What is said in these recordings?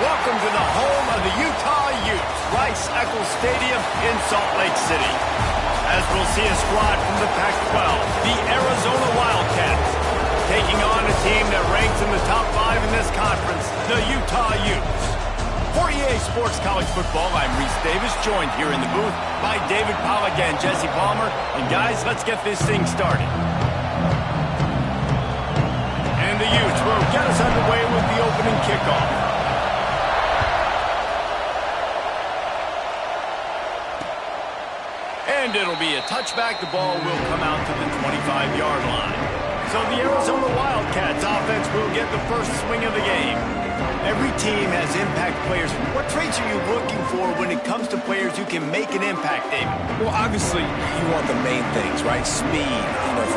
Welcome to the home of the Utah Utes, Rice-Eccles Stadium in Salt Lake City. As we'll see a squad from the Pac-12, the Arizona Wildcats, taking on a team that ranks in the top 5 in this conference, the Utah Utes. For EA Sports College Football, I'm Reese Davis, joined here in the booth by David Pollack and Jesse Palmer. And guys, let's get this thing started. And the Utes will get us underway with the opening kickoff. And it'll be a touchback. The ball will come out to the 25-yard line. So the Arizona Wildcats offense will get the first swing of the game. Every team has impact players. What traits are you looking for when it comes to players who can make an impact, David? Well, obviously, you want the main things, right? Speed,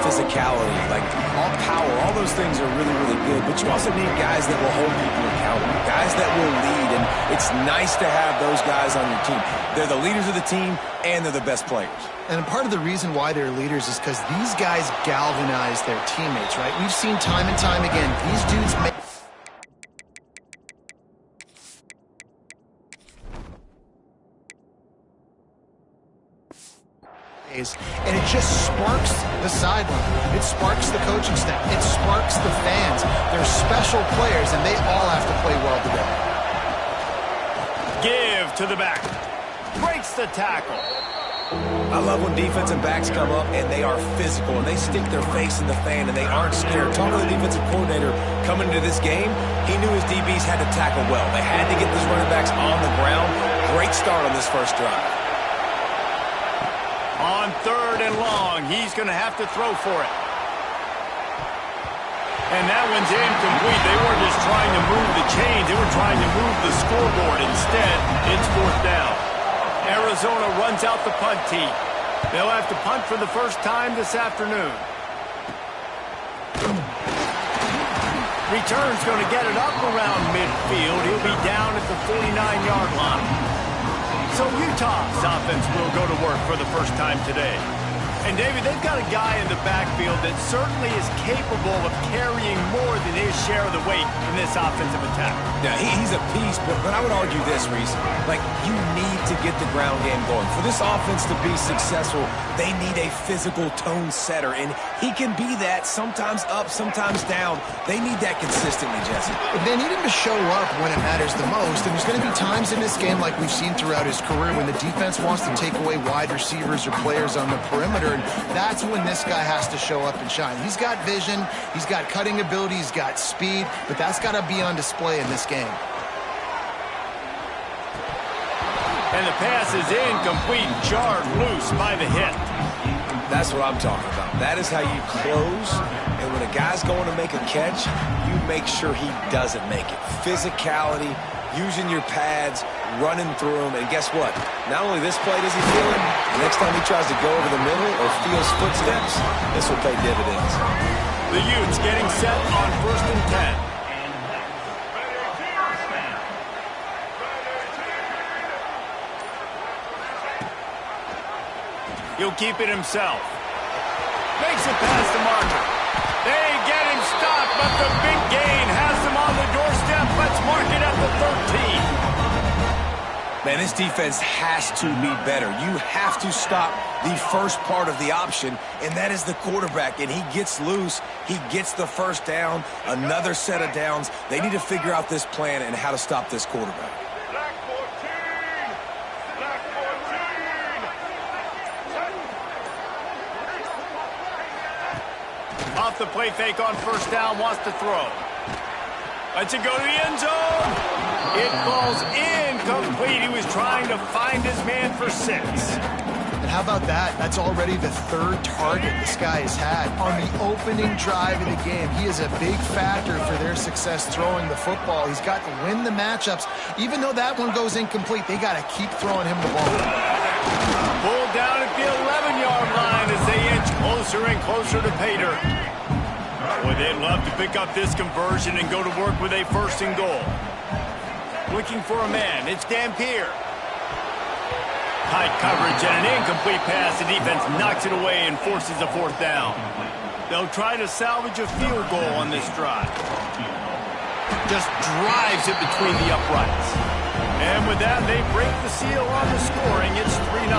physicality, like all power. All those things are really, really good. But you also need guys that will hold people accountable, guys that will lead. And it's nice to have those guys on your team. They're the leaders of the team, and they're the best players. And part of the reason why they're leaders is because these guys galvanize their teammates, right? We've seen time and time again, these dudes make... And it just sparks the sideline. It sparks the coaching staff. It sparks the fans. They're special players, and they all have to play well together. Give to the back. Breaks the tackle. I love when defensive backs come up and they are physical and they stick their face in the fan and they aren't scared. Talking to the defensive coordinator coming into this game, he knew his DBs had to tackle well. They had to get these running backs on the ground. Great start on this first drive. On 3rd and long, he's going to have to throw for it. And that one's incomplete. They weren't just trying to move the chains. They were trying to move the scoreboard. Instead, it's 4th down. Arizona runs out the punt team. They'll have to punt for the first time this afternoon. Return's going to get it up around midfield. He'll be down at the 49-yard line. So Utah's offense will go to work for the first time today. And, David, they've got a guy in the backfield that certainly is capable of carrying more than his share of the weight in this offensive attack. Yeah, he's a piece, but I would argue this, Reese. Like, you need to get the ground game going. For this offense to be successful, they need a physical tone setter, and he can be that, sometimes up, sometimes down. They need that consistently, Jesse. They need him to show up when it matters the most, and there's going to be times in this game like we've seen throughout his career when the defense wants to take away wide receivers or players on the perimeter. That's when this guy has to show up and shine. He's got vision, he's got cutting ability, he's got speed, but that's got to be on display in this game. And the pass is incomplete, jarred loose by the hit. That's what I'm talking about. That is how you close, and when a guy's going to make a catch, you make sure he doesn't make it. Physicality, using your pads, running through them, and guess what? Not only this play does he feel it, next time he tries to go over the middle or feels footsteps, this will pay dividends. The Utes getting set on 1st and 10. He'll keep it himself. Makes it past the marker. They get him stopped, but the big gain has them on the doorstep. Let's mark it at the 13. Man, this defense has to be better. You have to stop the first part of the option, and that is the quarterback. And he gets loose. He gets the first down, another set of downs. They need to figure out this plan and how to stop this quarterback. Off the play fake on 1st down, wants to throw. Lets it go to the end zone. It falls incomplete. He was trying to find his man for 6. And how about that? That's already the 3rd target this guy has had on the opening drive of the game. He is a big factor for their success throwing the football. He's got to win the matchups. Even though that one goes incomplete, they got to keep throwing him the ball. Pulled down at the 11-yard line as they inch closer and closer to pay dirt. Boy, they'd love to pick up this conversion and go to work with a 1st and goal. Looking for a man. It's Dampier. Tight coverage and an incomplete pass. The defense knocks it away and forces a 4th down. They'll try to salvage a field goal on this drive. Just drives it between the uprights. And with that, they break the seal on the scoring. It's 3-0.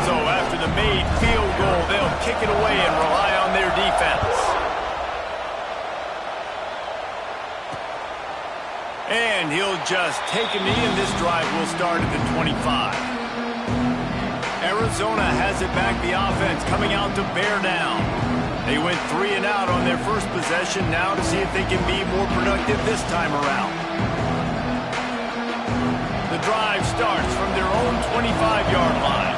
So after the made field goal, they'll kick it away and rely on their defense. And he'll just take a knee, and this drive will start at the 25. Arizona has it back, the offense coming out to bear down. They went 3 and out on their first possession, now to see if they can be more productive this time around. The drive starts from their own 25-yard line.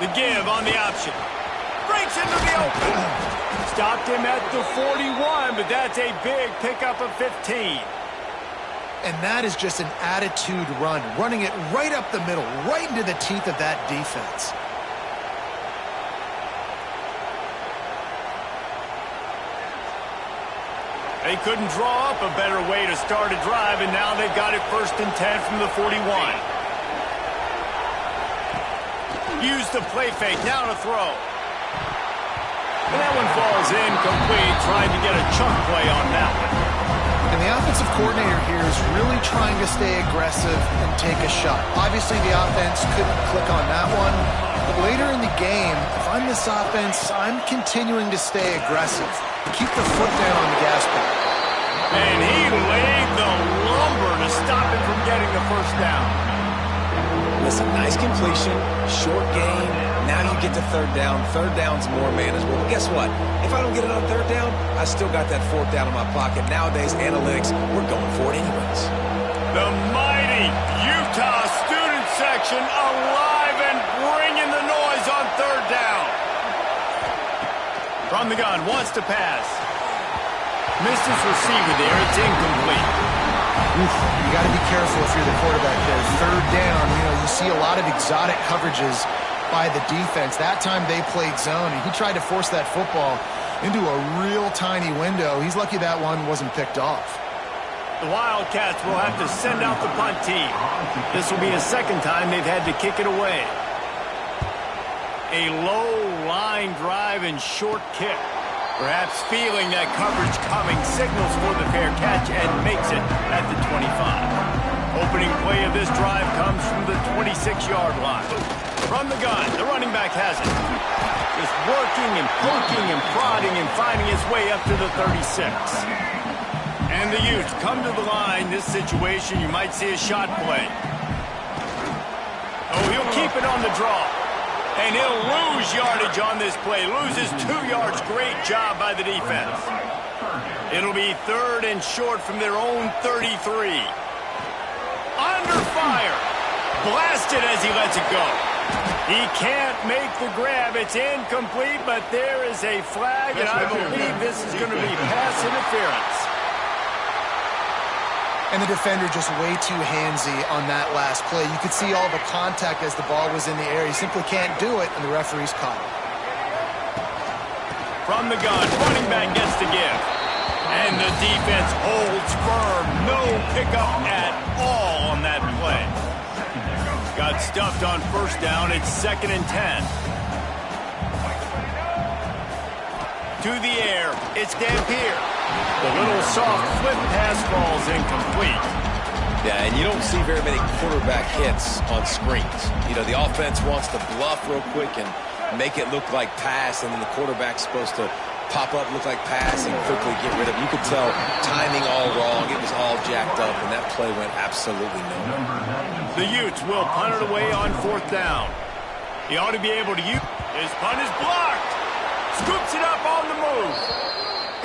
The give on the option. Breaks into the open. Stopped him at the 41, but that's a big pickup of 15. And that is just an attitude run, running it right up the middle, right into the teeth of that defense. They couldn't draw up a better way to start a drive, and now they've got it 1st and 10 from the 41. Use the play fake, now to throw. And that one falls incomplete, trying to get a chunk play on that one. And the offensive coordinator here is really trying to stay aggressive and take a shot. Obviously, the offense couldn't click on that one. But later in the game, if I'm this offense, I'm continuing to stay aggressive. Keep the foot down on the gas pedal. And he laid the lumber to stop him from getting the first down. Listen, nice completion, short gain. Now you get to 3rd down. 3rd down's more manageable. But guess what? If I don't get it on 3rd down, I still got that 4th down in my pocket. Nowadays, analytics, we're going for it anyways. The mighty Utah student section alive and bringing the noise on 3rd down. From the gun, wants to pass. Missed his receiver there. It's incomplete. You got to be careful if you're the quarterback there. 3rd down, you see a lot of exotic coverages by the defense. That time they played zone, and he tried to force that football into a real tiny window. He's lucky that one wasn't picked off. The Wildcats will have to send out the punt team. This will be a 2nd time they've had to kick it away. A low line drive and short kick. Perhaps feeling that coverage coming, signals for the fair catch and makes it at the 25. Opening play of this drive comes from the 26-yard line. From the gun, the running back has it. Just working and poking and prodding and finding his way up to the 36. And the Utes come to the line. This situation, you might see a shot play. Oh, he'll keep it on the draw. And he'll lose yardage on this play. Loses 2 yards. Great job by the defense. It'll be 3rd and short from their own 33. Under fire. Blasted as he lets it go. He can't make the grab. It's incomplete, but there is a flag, and I believe this is going to be pass interference. And the defender just way too handsy on that last play. You could see all the contact as the ball was in the air. He simply can't do it, and the referee's caught it. From the gun, running back gets the give. And the defense holds firm. No pickup at all on that play. Got stuffed on 1st down. It's 2nd and 10. To the air. It's Dampier. The little soft flip pass falls incomplete. Yeah, and you don't see very many quarterback hits on screens. The offense wants to bluff real quick and make it look like pass, and then the quarterback's supposed to pop up, look like pass, and quickly get rid of it. You could tell timing all wrong. It was all jacked up, and that play went absolutely nowhere. The Utes will punt it away on 4th down. He ought to be able to use. His punt is blocked. Scoops it up on the move.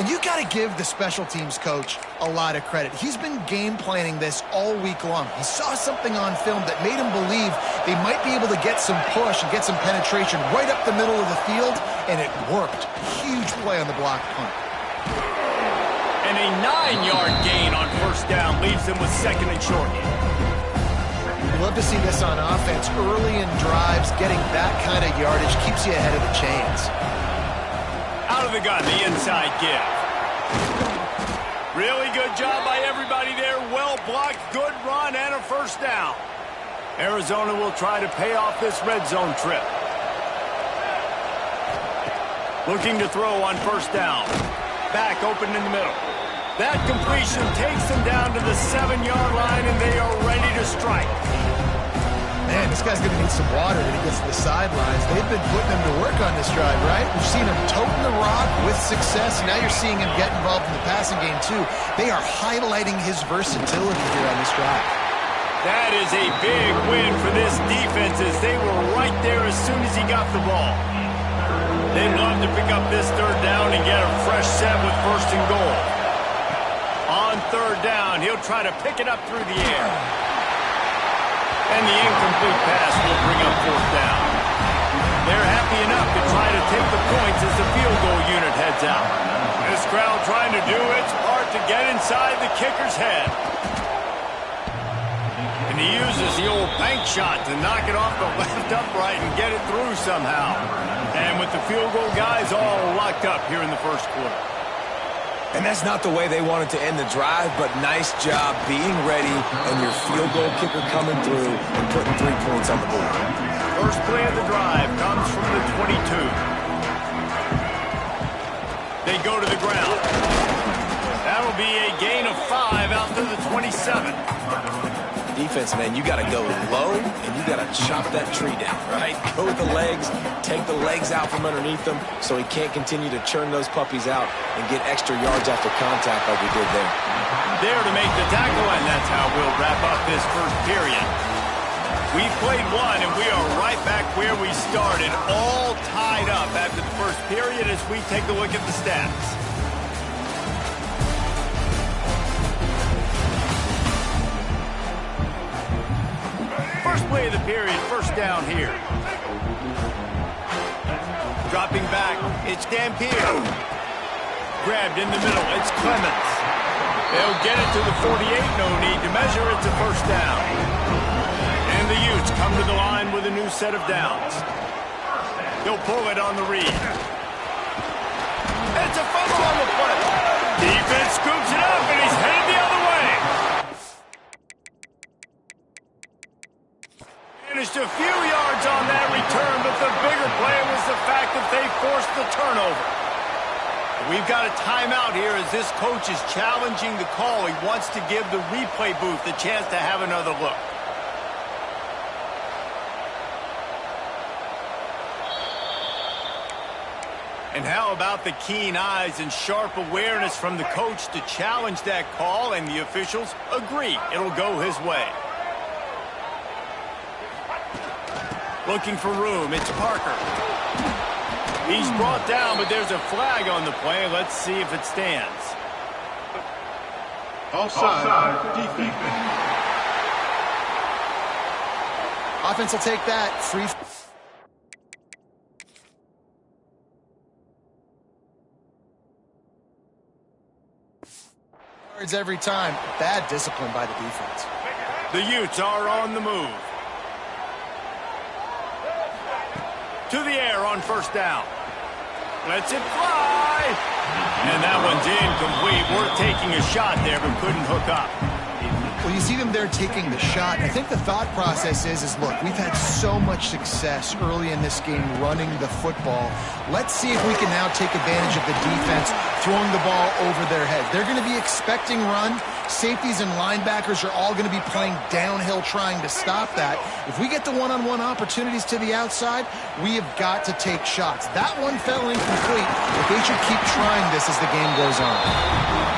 And you got to give the special teams coach a lot of credit. He's been game planning this all week long. He saw something on film that made him believe they might be able to get some push and get some penetration right up the middle of the field, and it worked. Huge play on the block punt. And a 9-yard gain on 1st down leaves them with 2nd and short. You love to see this on offense. Early in drives, getting that kind of yardage keeps you ahead of the chains. Out of the gun, the inside give. Really good job by everybody there. Well blocked, good run, and a 1st down. Arizona will try to pay off this red zone trip. Looking to throw on first down. Back open in the middle. That completion takes them down to the 7-yard line, and they are ready to strike. Man, this guy's going to need some water when he gets to the sidelines. They've been putting him to work on this drive, right? We've seen him toting the rock with success. Now you're seeing him get involved in the passing game, too. They are highlighting his versatility here on this drive. That is a big win for this defense, as they were right there as soon as he got the ball. They'd love to pick up this third down and get a fresh set with first and goal. On third down, he'll try to pick it up through the air. And the incomplete pass will bring up fourth down. They're happy enough to try to take the points as the field goal unit heads out. This crowd trying to do its part to get inside the kicker's head. And he uses the old bank shot to knock it off the left upright and get it through somehow. And with the field goal guys all locked up here in the first quarter. And that's not the way they wanted to end the drive, but nice job being ready and your field goal kicker coming through and putting 3 points on the board. First play of the drive comes from the 22. They go to the ground. That'll be a gain of 5 out to the 27. Defense, man, you got to go low and you got to chop that tree down, right? Go with the legs, take the legs out from underneath them so he can't continue to churn those puppies out and get extra yards after contact like we did there. There to make the tackle, and that's how we'll wrap up this first period. We played one, and we are right back where we started, all tied up after the first period as we take a look at the stats. First play of the period, first down here. Dropping back, it's Dampier. Grabbed in the middle, it's Clemens. They'll get it to the 48, no need to measure, it's a first down. And the Utes come to the line with a new set of downs. They'll pull it on the read. It's a fumble on the play. Defense scoops it up, and he's headed the other way. Finished a few yards on that return, but the bigger play was the fact that they forced the turnover. We've got a timeout here as this coach is challenging the call. He wants to give the replay booth the chance to have another look. And how about the keen eyes and sharp awareness from the coach to challenge that call, and the officials agree it'll go his way. Looking for room, it's Parker. He's brought down, but there's a flag on the play. Let's see if it stands. Offside, defense. Offense will take that. Free. Yards every time. Bad discipline by the defense. The Utes are on the move. To the air on first down. Lets it fly. And that one's incomplete. We're taking a shot there, but couldn't hook up. Well, you see them there taking the shot. I think the thought process is look, we've had so much success early in this game running the football. Let's see if we can now take advantage of the defense throwing the ball over their head. They're going to be expecting run. Safeties and linebackers are all going to be playing downhill trying to stop that. If we get the one-on-one opportunities to the outside, we have got to take shots. That one fell incomplete, but they should keep trying this as the game goes on.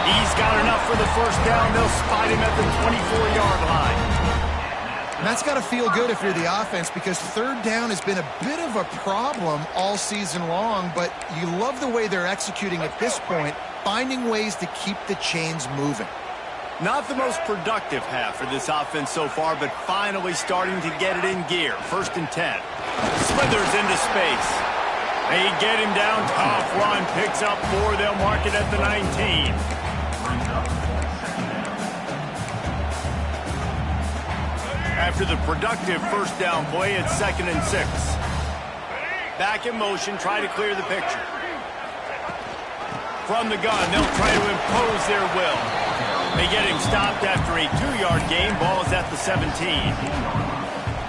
He's got enough for the first down. They'll spot him at the 24-yard line. And that's got to feel good if you're the offense, because third down has been a bit of a problem all season long, but you love the way they're executing at this point, finding ways to keep the chains moving. Not the most productive half for this offense so far, but finally starting to get it in gear. First and 10. Slithers into space. They get him down. Tough run. Picks up 4. They'll mark it at the 19. After the productive first down play, it's 2nd and 6. Back in motion, try to clear the picture. From the gun, they'll try to impose their will. They get him stopped after a 2-yard gain. Ball is at the 17.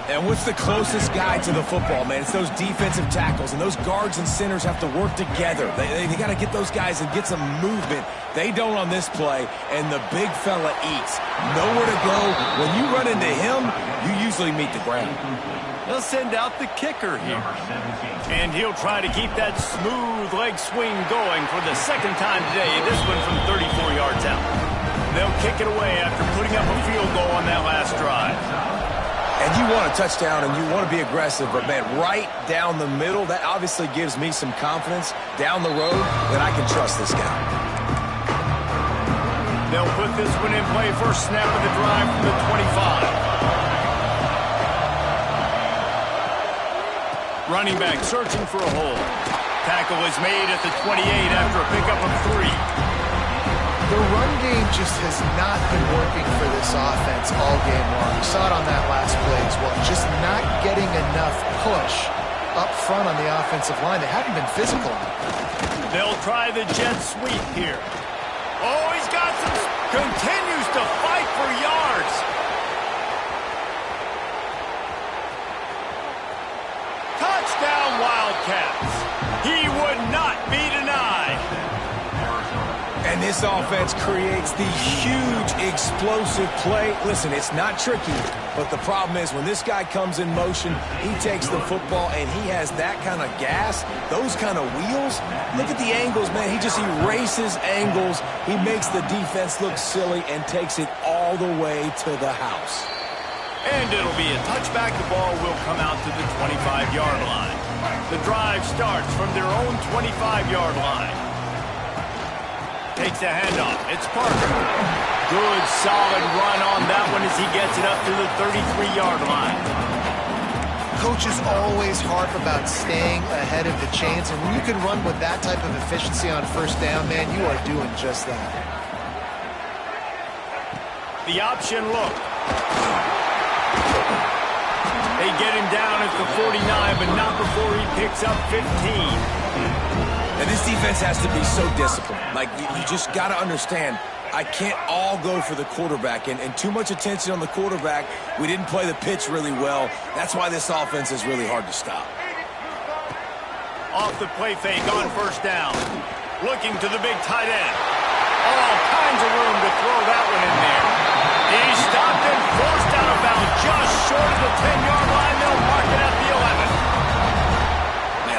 And what's the closest guy to the football, man? It's those defensive tackles, and those guards and centers have to work together. They got to get those guys and get some movement. They don't on this play, and the big fella eats. Nowhere to go. When you run into him, you usually meet the ground. They'll send out the kicker here. And he'll try to keep that smooth leg swing going for the second time today, this one from 34 yards out. They'll kick it away after putting up a field goal on that last drive. And you want a touchdown and you want to be aggressive, but, man, right down the middle, that obviously gives me some confidence down the road that I can trust this guy. They'll put this one in play, first snap of the drive from the 25. Running back searching for a hole. Tackle is made at the 28 after a pickup of 3. The run game just has not been working for this offense all game long. We saw it on that last play as well. Just not getting enough push up front on the offensive line. They haven't been physical. They'll try the jet sweep here. Oh, he's got some... Continues to fight for yards. Touchdown, Wildcats. He would not be denied. And this offense creates the huge, explosive play. Listen, it's not tricky, but the problem is when this guy comes in motion, he takes the football and he has that kind of gas, those kind of wheels. Look at the angles, man. He just erases angles. He makes the defense look silly and takes it all the way to the house. And it'll be a touchback. The ball will come out to the 25-yard line. The drive starts from their own 25-yard line. Takes a handoff. It's Parker. Good, solid run on that one as he gets it up to the 33-yard line. Coaches always harp about staying ahead of the chains, and when you can run with that type of efficiency on first down, man, you are doing just that. The option look. They get him down at the 49, but not before he picks up 15. And this defense has to be so disciplined. Like, you just got to understand, I can't all go for the quarterback. And too much attention on the quarterback. We didn't play the pitch really well. That's why this offense is really hard to stop. Off the play fake on first down. Looking to the big tight end. All kinds of room to throw that one in there. He's stopped and forced out of bounds just short of the 10-yard line. They'll mark it at the 11.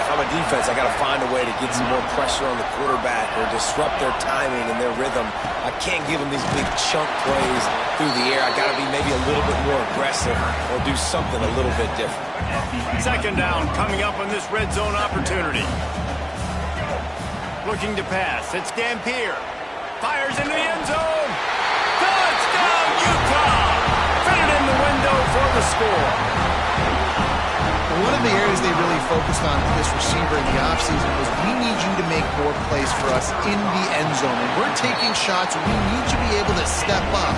I'm a defense, I got to find a way to get some more pressure on the quarterback or disrupt their timing and their rhythm. I can't give them these big chunk plays through the air. I got to be maybe a little bit more aggressive or do something a little bit different. Second down coming up on this red zone opportunity. Looking to pass. It's Dampier. Fires into the end zone. Touchdown, Utah! Fitted in the window for the score. One of the areas they really focused on with this receiver in the offseason was we need you to make more plays for us in the end zone. When we're taking shots, we need you to be able to step up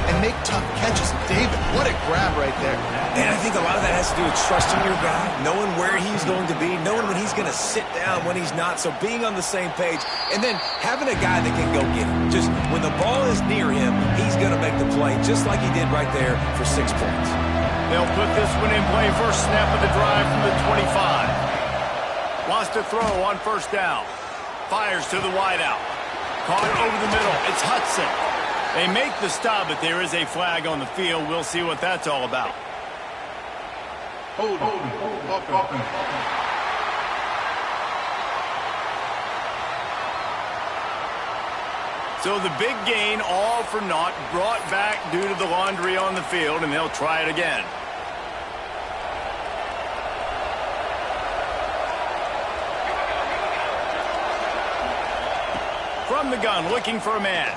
and make tough catches. David, what a grab right there. And I think a lot of that has to do with trusting your guy, knowing where he's going to be, knowing when he's going to sit down, when he's not. So being on the same page, and then having a guy that can go get him. Just when the ball is near him, he's going to make the play, just like he did right there for 6 points. They'll put this one in play. First snap of the drive from the 25. Wants to throw on first down. Fires to the wideout. Caught over the middle. It's Hudson. They make the stop, but there is a flag on the field. We'll see what that's all about. Hold. So the big gain, all for naught, brought back due to the laundry on the field, and they'll try it again. From the gun, looking for a man.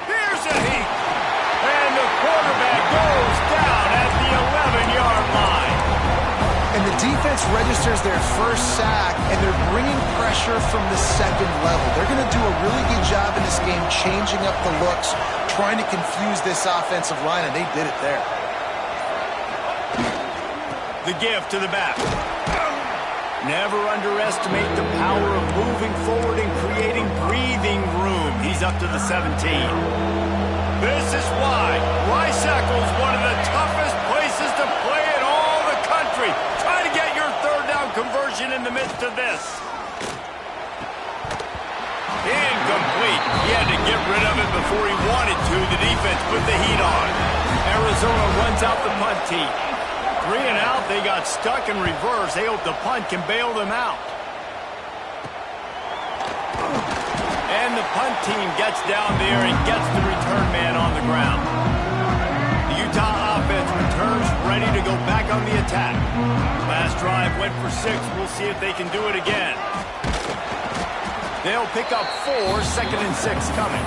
Here's a heat. And the quarterback goes down at the 11-yard line. And the defense registers their first sack, and they're bringing pressure from the second level. They're going to do a really good job in this game changing up the looks, trying to confuse this offensive line, and they did it there. The give to the back. Never underestimate the power of moving forward and creating breathing room. He's up to the 17. This is why Rice Eccles, one of the toughest places to play at conversion in the midst of this. Incomplete. He had to get rid of it before he wanted to. The defense put the heat on. Arizona runs out the punt team. 3 and out. They got stuck in reverse. They hope the punt can bail them out. And the punt team gets down there and gets the return man on the ground. The Utah offense returns ready to go back on the attack. Last drive went for 6. We'll see if they can do it again. They'll pick up 4, 2nd and 6 coming.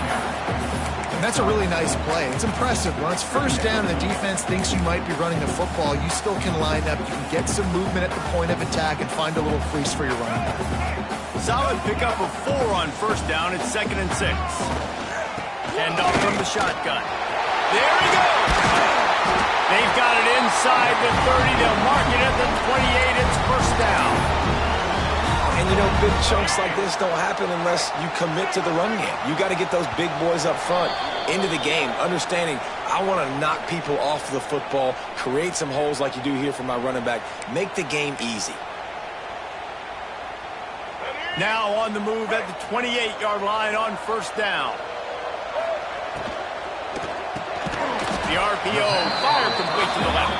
And that's a really nice play. It's impressive. When it's first down and the defense thinks you might be running the football, you still can line up. You can get some movement at the point of attack and find a little crease for your running back. Solid pickup of 4 on first down. It's 2nd and 6. Hand off from the shotgun. There he goes. They've got it inside the 30. They'll mark it at the 28. It's first down. And, you know, big chunks like this don't happen unless you commit to the run game. You got to get those big boys up front into the game, understanding I want to knock people off the football, create some holes like you do here for my running back, make the game easy. Now on the move at the 28-yard line on first down. The RPO, fire complete to the left.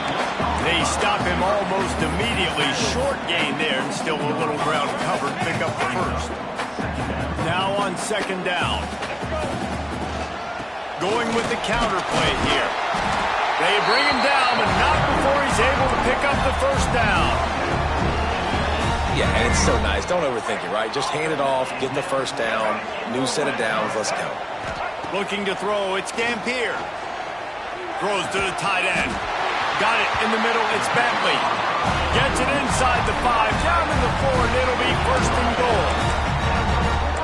They stop him almost immediately. Short gain there, and still a little ground covered. Pick up the first. Now on second down. Going with the counter play here. They bring him down, but not before he's able to pick up the first down. Yeah, and it's so nice. Don't overthink it, right? Just hand it off, get the first down, new set of downs, let's go. Looking to throw, it's Gampier. Throws to the tight end. Got it in the middle, it's Bentley. Gets it inside the 5, down to the 4, and it'll be first and goal.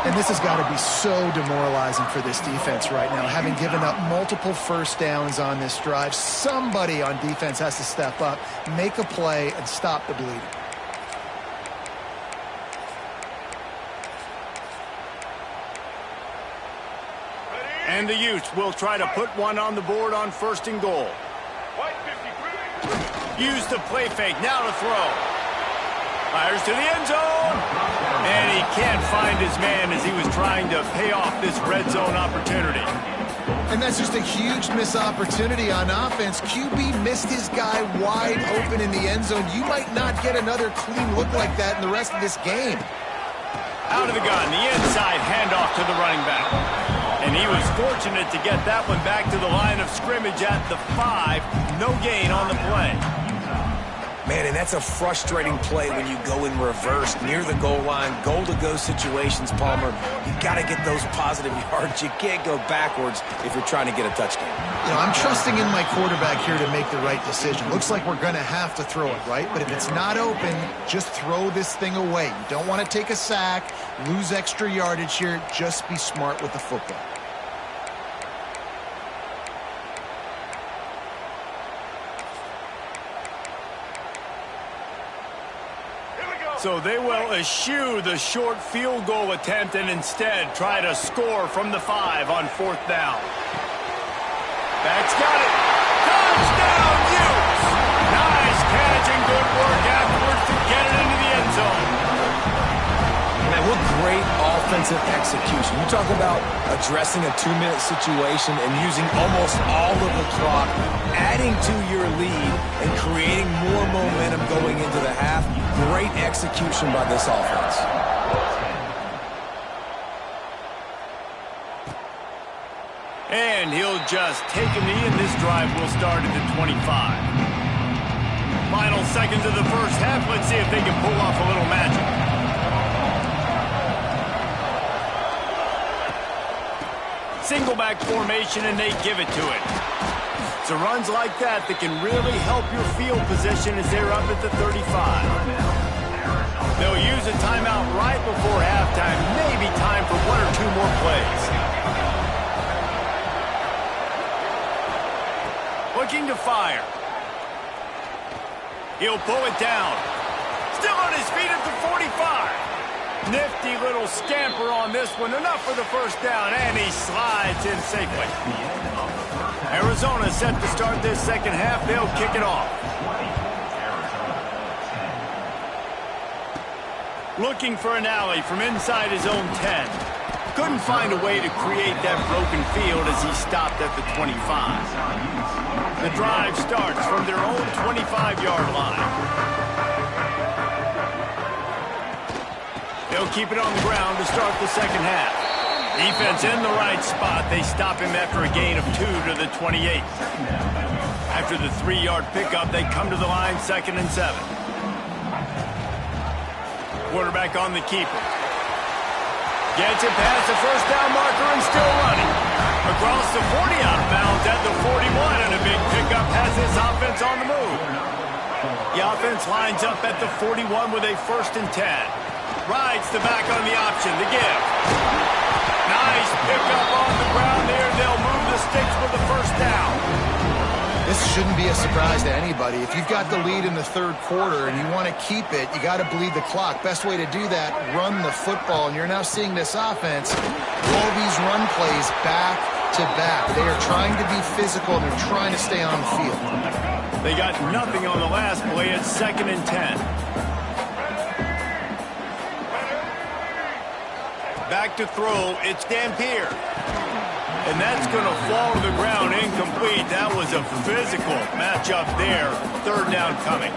And this has got to be so demoralizing for this defense right now. Having given up multiple first downs on this drive, somebody on defense has to step up, make a play, and stop the bleeding. And the Utes will try to put one on the board on first and goal. Use the play fake, now to throw. Fires to the end zone. And he can't find his man as he was trying to pay off this red zone opportunity. And that's just a huge missed opportunity on offense. QB missed his guy wide open in the end zone. You might not get another clean look like that in the rest of this game. Out of the gun, the inside handoff to the running back. And he was fortunate to get that one back to the line of scrimmage at the 5. No gain on the play. Man, and that's a frustrating play when you go in reverse near the goal line, goal-to-go situations, Palmer. You got to get those positive yards. You can't go backwards if you're trying to get a touchdown. You know, I'm trusting in my quarterback here to make the right decision. Looks like we're going to have to throw it, right? But if it's not open, just throw this thing away. You don't want to take a sack, lose extra yardage here. Just be smart with the football. So they will eschew the short field goal attempt and instead try to score from the 5 on fourth down. That's got it. Touchdown, Utes! Nice catch and good work afterwards to get it into the end zone. Man, what great offensive execution. You talk about addressing a 2-minute situation and using almost all of the clock, adding to your lead and creating more momentum going into the half. Great execution by this offense. And he'll just take a knee, and this drive will start at the 25. Final seconds of the first half. Let's see if they can pull off a little magic. Single back formation, and they give it to it. It's runs like that can really help your field position as they're up at the 35. They'll use a timeout right before halftime. Maybe time for 1 or 2 more plays. Looking to fire. He'll pull it down. Still on his feet at the 45. Nifty little scamper on this one. Enough for the first down, and he slides in safely. Arizona set to start this second half. They'll kick it off. Looking for an alley from inside his own 10. Couldn't find a way to create that broken field as he stopped at the 25. The drive starts from their own 25-yard line. They'll keep it on the ground to start the second half. Defense in the right spot. They stop him after a gain of 2 to the 28. After the 3-yard pickup, they come to the line 2nd and 7. Quarterback on the keeper. Gets it past the first down marker and still running. Across the 40, out of bounds at the 41, and a big pickup has this offense on the move. The offense lines up at the 41 with a 1st and 10. Rides the back on the option, the give. Nice pickup on the ground there. They'll move the sticks with the 1st down. This shouldn't be a surprise to anybody. If you've got the lead in the 3rd quarter and you want to keep it, you got to bleed the clock. Best way to do that, run the football. And you're now seeing this offense, all these run plays back to back. They are trying to be physical, and they're trying to stay on the field. They got nothing on the last play. It's 2nd and 10. Back to throw, it's Dampier. And that's going to fall to the ground incomplete. That was a physical matchup there. 3rd down coming.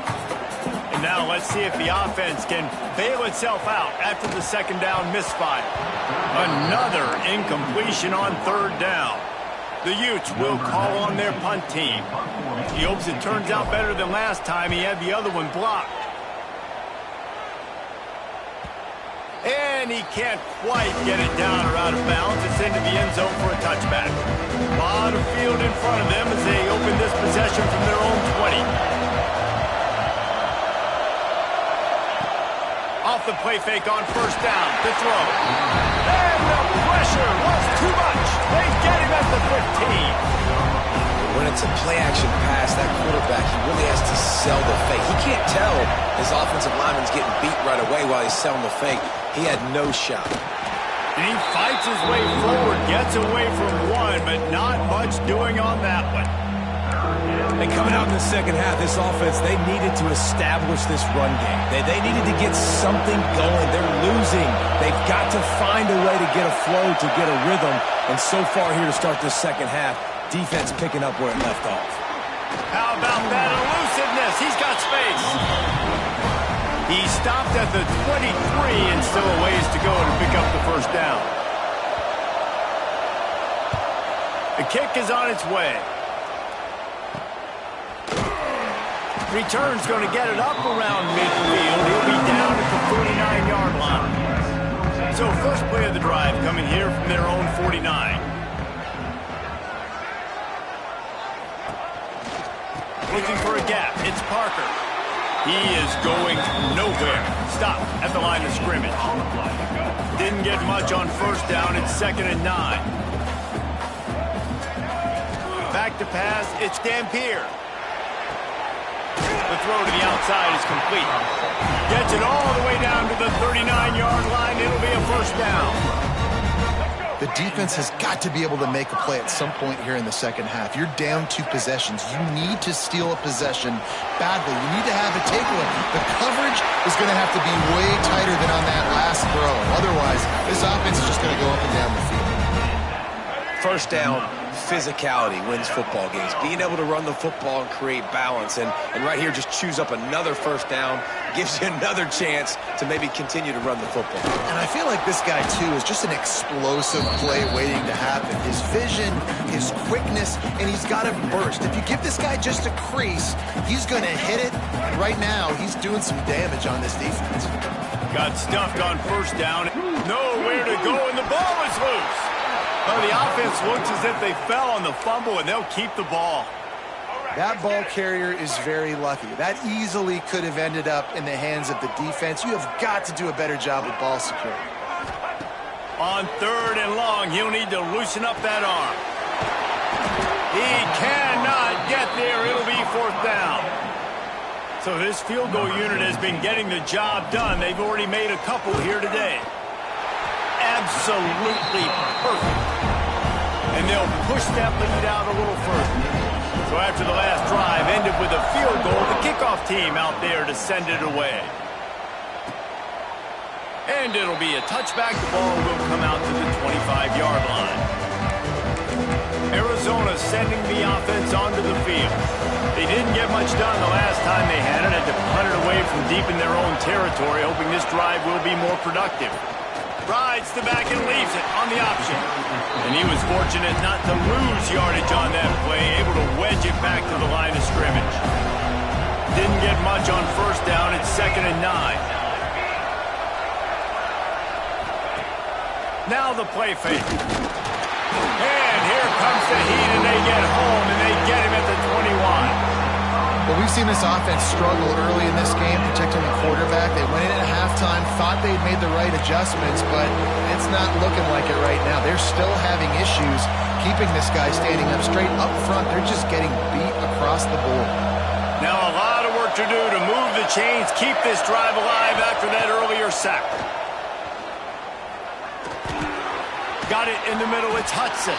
And now let's see if the offense can bail itself out after the 2nd down misfire. Another incompletion on 3rd down. The Utes will call on their punt team. He hopes it turns out better than last time. He had the other one blocked. And he can't quite get it down or out of bounds. It's into the end zone for a touchback. A lot of field in front of them as they open this possession from their own 20. Off the play fake on 1st down to throw. And the pressure was too much. They get him at the 15. When it's a play-action pass, that quarterback, he really has to sell the fake. He can't tell his offensive lineman's getting beat right away while he's selling the fake. He had no shot. And he fights his way forward, gets away from one, but not much doing on that one. And coming out in the second half, this offense, they needed to establish this run game. They needed to get something going. They're losing. They've got to find a way to get a flow, to get a rhythm. And so far here to start this second half, defense picking up where it left off. How about that elusiveness? He's got space. He stopped at the 23 and still a ways to go to pick up the 1st down. The kick is on its way. Return's going to get it up around midfield. He'll be down at the 49-yard line. So 1st play of the drive coming here from their own 49. Looking for a gap. It's Parker. He is going nowhere. Stop at the line of scrimmage. Didn't get much on 1st down. It's 2nd and 9. Back to pass. It's Dampier. The throw to the outside is complete. Gets it all the way down to the 39-yard line. It'll be a 1st down. The defense has got to be able to make a play at some point here in the second half. You're down 2 possessions. You need to steal a possession badly. You need to have a takeaway. The coverage is going to have to be way tighter than on that last throw. Otherwise, this offense is just going to go up and down the field. 1st down, physicality wins football games. Being able to run the football and create balance. And right here, just choose up another 1st down. Gives you another chance to maybe continue to run the football. And I feel like this guy, too, is just an explosive play waiting to happen. His vision, his quickness, and he's got a burst. If you give this guy just a crease, he's going to hit it. And right now, he's doing some damage on this defense. Got stuffed on 1st down. Nowhere to go, and the ball is loose. Well, the offense looks as if they fell on the fumble, and they'll keep the ball. That ball carrier is very lucky. That easily could have ended up in the hands of the defense. You have got to do a better job with ball security. On 3rd and long, he'll need to loosen up that arm. He cannot get there. It'll be 4th down. So this field goal unit has been getting the job done. They've already made a couple here today. Absolutely perfect. And they'll push that lead out a little further. So after the last drive ended with a field goal, the kickoff team out there to send it away. And it'll be a touchback. The ball will come out to the 25-yard line. Arizona sending the offense onto the field. They didn't get much done the last time they had it. Had to punt it away from deep in their own territory, hoping this drive will be more productive. Rides the back and leaves it on the option. And he was fortunate not to lose yardage on that play, able to wedge it back to the line of scrimmage. Didn't get much on first down. It's 2nd and 9. Now the play fake. And here comes the heat, and they get home, and they get him at the 21. Well, we've seen this offense struggle early in this game, protecting the quarterback. They went in at halftime, thought they'd made the right adjustments, but it's not looking like it right now. They're still having issues keeping this guy standing up straight up front. They're just getting beat across the board. Now a lot of work to do to move the chains, keep this drive alive after that earlier sack. Got it in the middle. It's Hudson.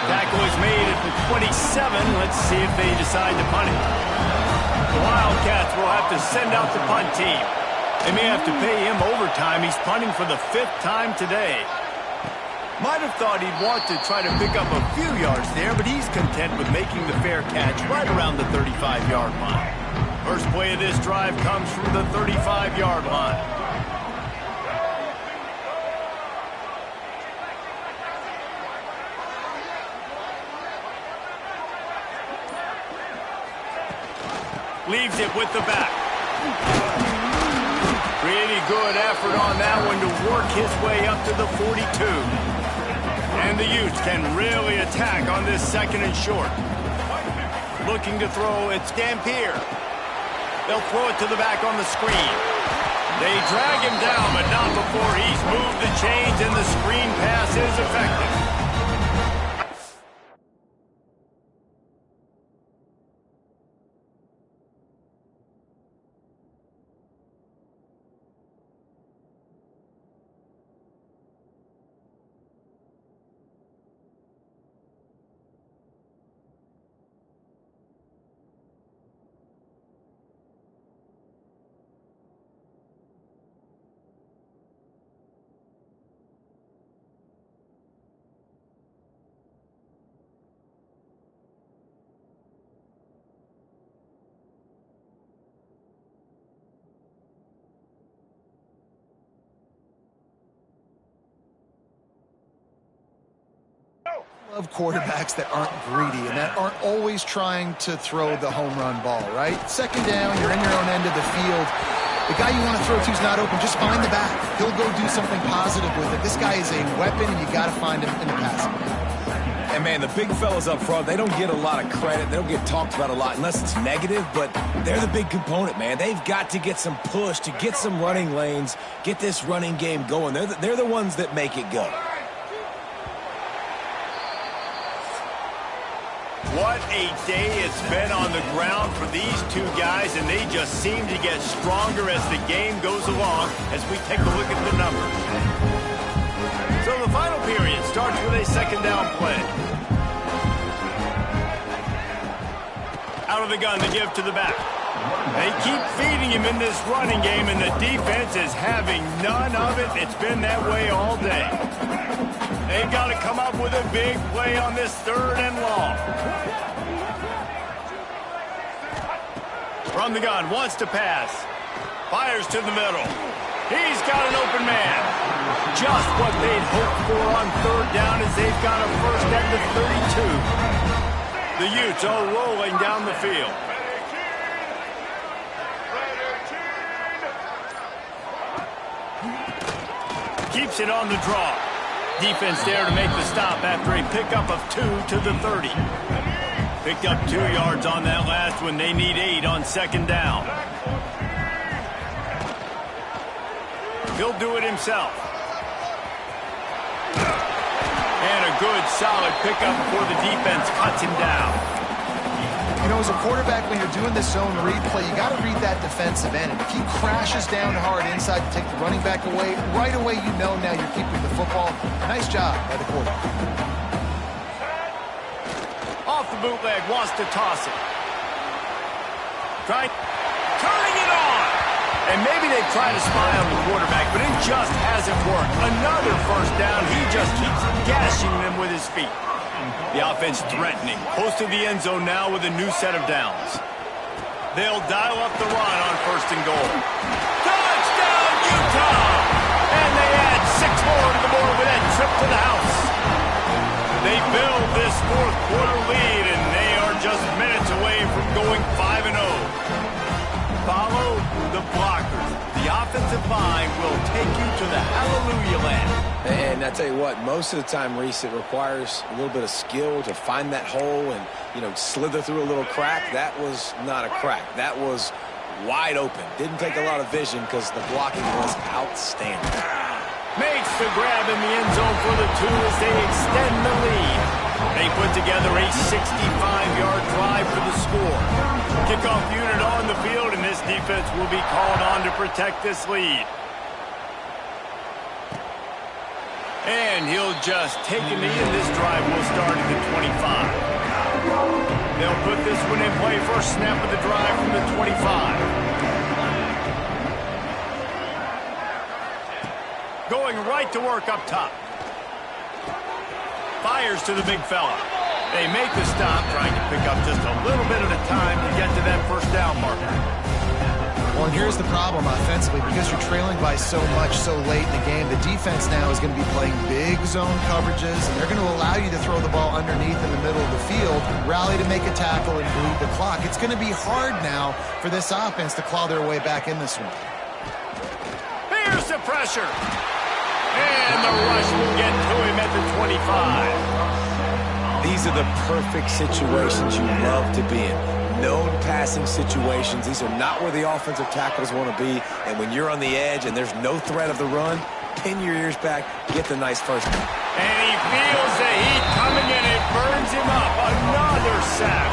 Tackle is made at the 27. Let's see if they decide to punt it. The Wildcats will have to send out the punt team. They may have to pay him overtime. He's punting for the 5th time today. Might have thought he'd want to try to pick up a few yards there, but he's content with making the fair catch right around the 35-yard line. First play of this drive comes from the 35-yard line. Leaves it with the back. Pretty good effort on that one to work his way up to the 42. And the Utes can really attack on this 2nd and short. Looking to throw, it's Dampier. They'll throw it to the back on the screen. They drag him down, but not before he's moved the chains, and the screen pass is effective. Of quarterbacks that aren't greedy and that aren't always trying to throw the home run ball, right? 2nd down, you're in your own end of the field. The guy you want to throw to is not open. Just find the back. He'll go do something positive with it. This guy is a weapon, and you got to find him in the passing game. And, man, the big fellas up front, they don't get a lot of credit. They don't get talked about a lot unless it's negative, but they're the big component, man. They've got to get some push, to get some running lanes, get this running game going. They're the ones that make it go. What a day it's been on the ground for these two guys, and they just seem to get stronger as the game goes along as we take a look at the numbers. So the final period starts with a 2nd down play. Out of the gun, the give to the back. They keep feeding him in this running game, and the defense is having none of it. It's been that way all day. They've got to come up with a big play on this 3rd and long. From the gun, wants to pass. Fires to the middle. He's got an open man. Just what they'd hoped for on 3rd down as they've got a first at the 32. The Utes are rolling down the field. Keeps it on the draw. Defense there to make the stop after a pickup of 2 to the 30. Picked up 2 yards on that last one. They need 8 on 2nd down. He'll do it himself. And a good, solid pickup before the defense cuts him down. You know, as a quarterback, when you're doing this zone read play, you got to read that defensive end. And if he crashes down hard inside to take the running back away, right away you know now you're keeping the football. Nice job by the quarterback. Off the bootleg, wants to toss it. Turning it on. And maybe they try to spy on the quarterback, but it just hasn't worked. Another first down. He just keeps gashing them with his feet. The offense threatening. Close to the end zone now with a new set of downs. They'll dial up the run on 1st and goal. Touchdown, Utah! And they add 6 more to the board with that trip to the house. They build this 4th quarter lead, and they are just minutes away from going 5-0. Follow the blockers. The offensive line will take you to the hallelujah land. And I tell you what, most of the time, Reese, it requires a little bit of skill to find that hole and, slither through a little crack. That was not a crack. That was wide open. Didn't take a lot of vision because the blocking was outstanding. Makes the grab in the end zone for the 2 as they extend the lead. They put together a 65-yard drive for the score. Kickoff unit on the field, and this defense will be called on to protect this lead. And he'll just take a knee, and this drive will start at the 25. They'll put this one in play. First snap of the drive from the 25. Going right to work up top. Fires to the big fella. They make the stop, trying to pick up just a little bit at a time to get to that first down marker. Well, and here's the problem offensively. Because you're trailing by so much so late in the game, the defense now is going to be playing big zone coverages, and they're going to allow you to throw the ball underneath in the middle of the field, rally to make a tackle, and bleed the clock. It's going to be hard now for this offense to claw their way back in this one. Here's the pressure. And the rush will get to him at the 25. These are the perfect situations you love to be in. Known passing situations. These are not where the offensive tackles want to be. And when you're on the edge and there's no threat of the run, pin your ears back, get the nice first down. And he feels the heat coming in. It burns him up. Another sack.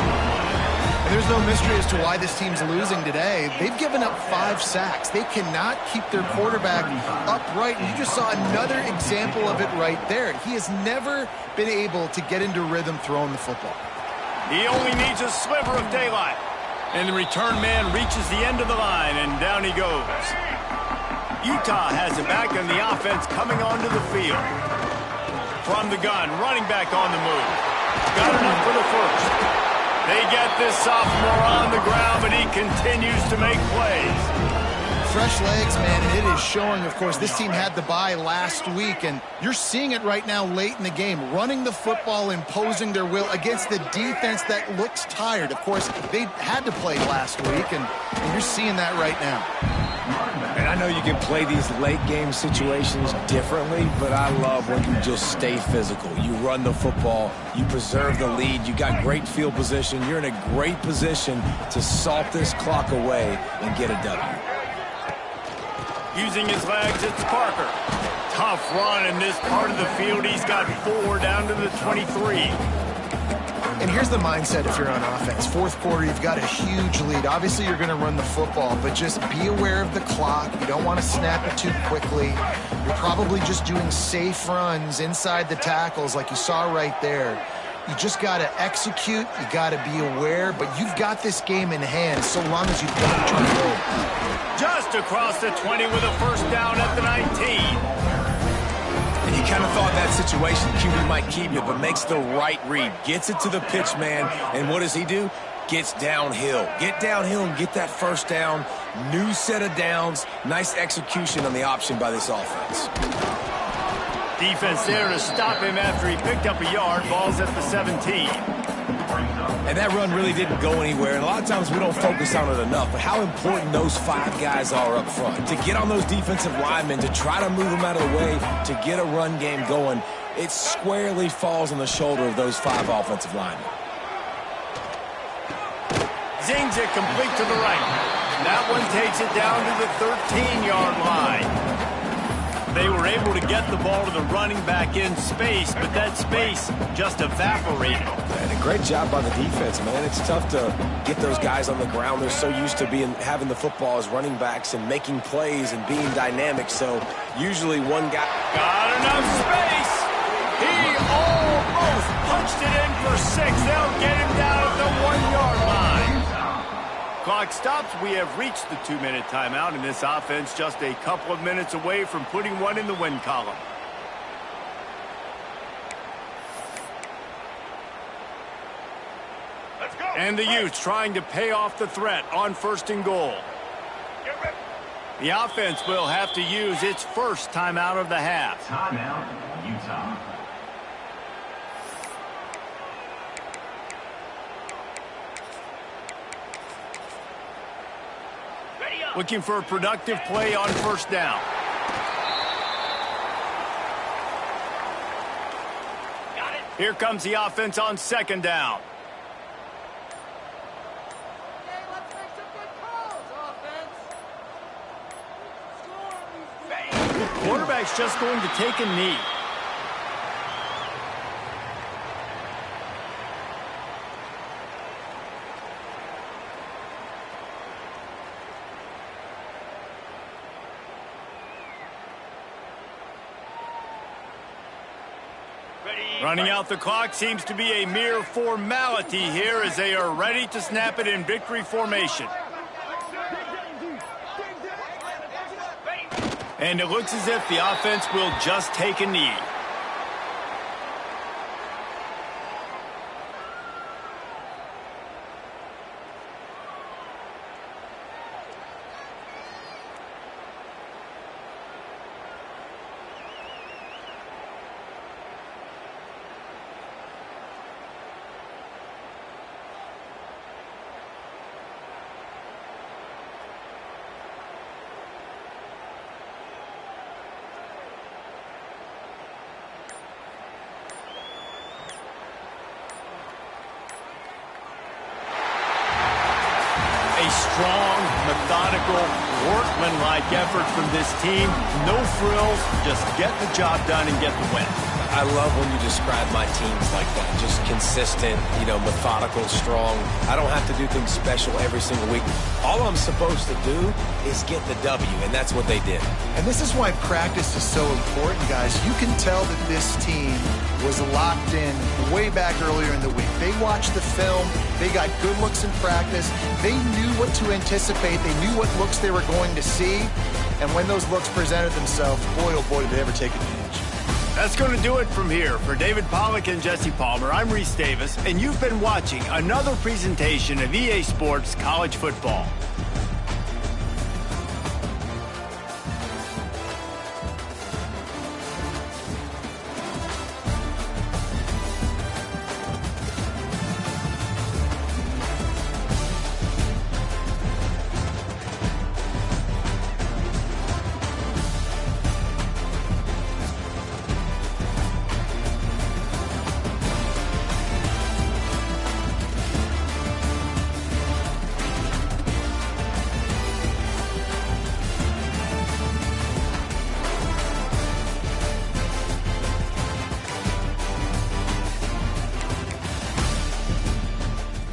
And there's no mystery as to why this team's losing today. They've given up 5 sacks. They cannot keep their quarterback upright. And you just saw another example of it right there. He has never been able to get into rhythm throwing the football. He only needs a sliver of daylight. And the return man reaches the end of the line, and down he goes. Utah has it back, and the offense coming onto the field. From the gun, running back on the move. Got enough for the first. They get this sophomore on the ground, but he continues to make plays. Fresh legs, man, and it is showing, of course. This team had the bye last week, and you're seeing it right now late in the game. Running the football, imposing their will against the defense that looks tired. Of course, they had to play last week, and you're seeing that right now. And I know you can play these late game situations differently, but I love when you just stay physical. You run the football, you preserve the lead, you got great field position, you're in a great position to salt this clock away and get a W. Using his legs, it's Parker. Tough run in this part of the field. He's got 4 down to the 23. And here's the mindset if you're on offense. 4th quarter, you've got a huge lead. Obviously, you're going to run the football, but just be aware of the clock. You don't want to snap it too quickly. You're probably just doing safe runs inside the tackles like you saw right there. You just got to execute. You got to be aware, but you've got this game in hand so long as you don't turn it over. Just across the 20 with a first down at the 19. And you kind of thought that situation, QB might keep it, but makes the right read. Gets it to the pitch man, and what does he do? Gets downhill. Get downhill and get that first down. New set of downs. Nice execution on the option by this offense. Defense there to stop him after he picked up a yard. Ball's at the 17. And that run really didn't go anywhere. And a lot of times we don't focus on it enough. But how important those 5 guys are up front. To get on those defensive linemen, to try to move them out of the way, to get a run game going, it squarely falls on the shoulder of those 5 offensive linemen. Zings it complete to the right. That one takes it down to the 13-yard line. They were able to get the ball to the running back in space, but that space just evaporated. And a great job by the defense, man. It's tough to get those guys on the ground. They're so used to having the football as running backs and making plays and being dynamic. So usually one guy got enough space. He almost punched it in for 6. They'll get him down at the 1-yard line. Clock stops. We have reached the 2-minute timeout, and this offense just a couple of minutes away from putting one in the win column. Let's go. And the Utes trying to pay off the threat on 1st and goal. Get ready. The offense will have to use its first timeout of the half. Timeout, Utah. Ready up. Looking for a productive play on 1st down. Got it. Here comes the offense on 2nd down. The quarterback's just going to take a knee. Ready. Running out the clock seems to be a mere formality here as they are ready to snap it in victory formation. And it looks as if the offense will just take a knee. A strong, methodical, workmanlike effort from this team. No frills, just get the job done and get the win. I love when you describe my teams like that. Just consistent, methodical, strong. I don't have to do things special every single week. All I'm supposed to do is get the W, and that's what they did. And this is why practice is so important, guys. You can tell that this team was locked in way back earlier in the week. They watched the film. They got good looks in practice. They knew what to anticipate. They knew what looks they were going to see. And when those looks presented themselves, boy, oh boy, did they ever take advantage. That's going to do it from here. For David Pollack and Jesse Palmer, I'm Reese Davis, and you've been watching another presentation of EA Sports College Football.